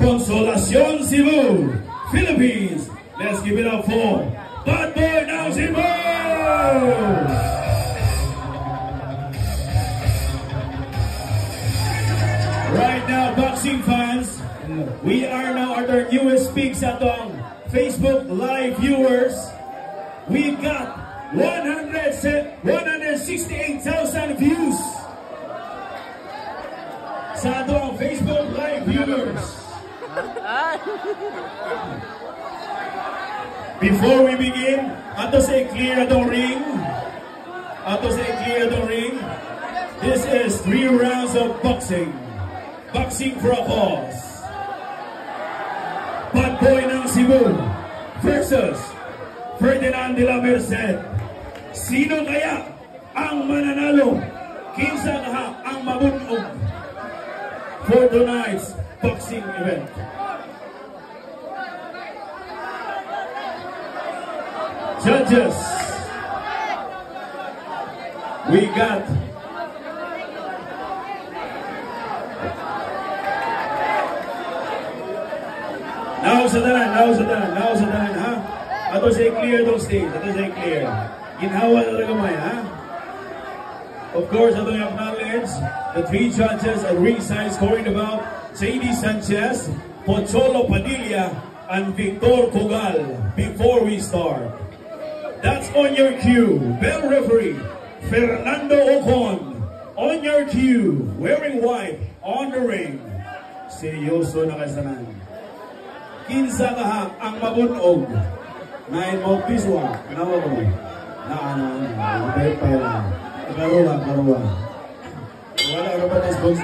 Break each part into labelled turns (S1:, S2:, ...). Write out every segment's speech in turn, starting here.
S1: Consolacion Cebu, Philippines. Let's give it up for Bad Boy ng Cebu! Right now, boxing fans, we are now at our newest peak sa atong Facebook Live viewers. We got 168,000 views sa atong Facebook Live viewers. Before we begin, ato say clear atong ring. This is 3 rounds of boxing. Boxing for a cause. Bad Boy ng Cebu versus Ferdinand de la Merced. Sino kaya ang mananalo? Kinsa kaha ang mabunog for tonight's boxing event? Judges, we got now sa tanan, ha? Ato say clear those stage, ato say clear. Ginhawa na gamay, ha? Of course, ato acknowledge the 3 judges at ringside scoring about J.D. Sanchez, Pocholo Padilla, and Victor Cogal before we start. That's on your cue. Bell referee, Fernando Ocon. On your cue, wearing white, on the ring. Seryoso na kasanan. Kinsa kaha ang mabunog. Nain mo piswa. Kanawa ko. Na ano. Pahila. Karuwa. Wala ka ba this box?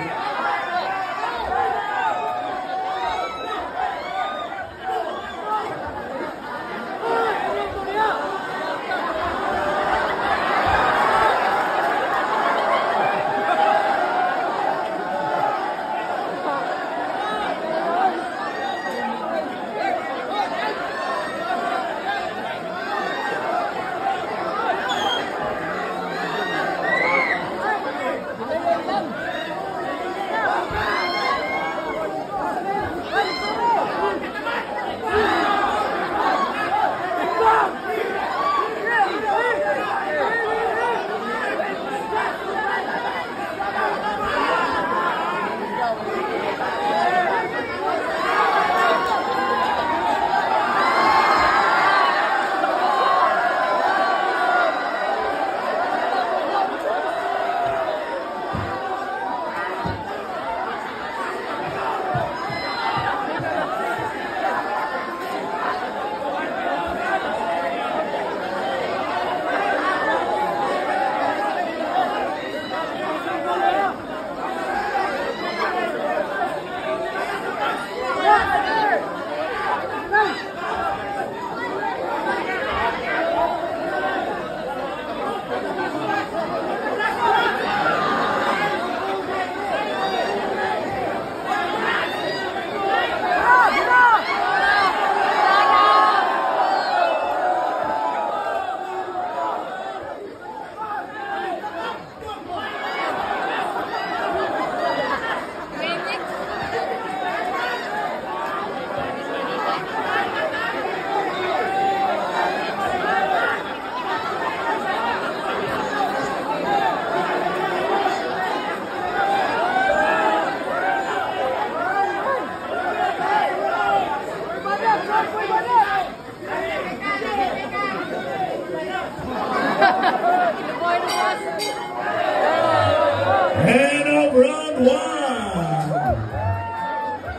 S1: End of round 1.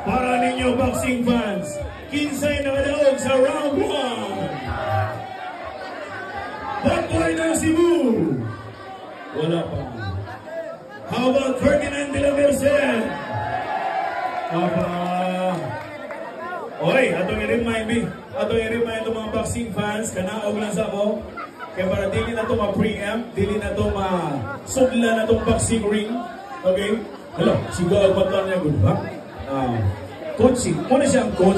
S1: Para ninyo boxing fans, kinsay nakadaog sa round 1. Bad Boy ng Cebu. Wala pa. How about Ferdinand de la Merced? Oy, atong i-remind mga boxing fans, kanaog lang sa ako. Kaya para dili na ito ma-preempt, dili na ito ma-sudla na itong boxing ring. Okay? Hello, siguro magpaplan niya good ba? Coaching. Muna siyang coach.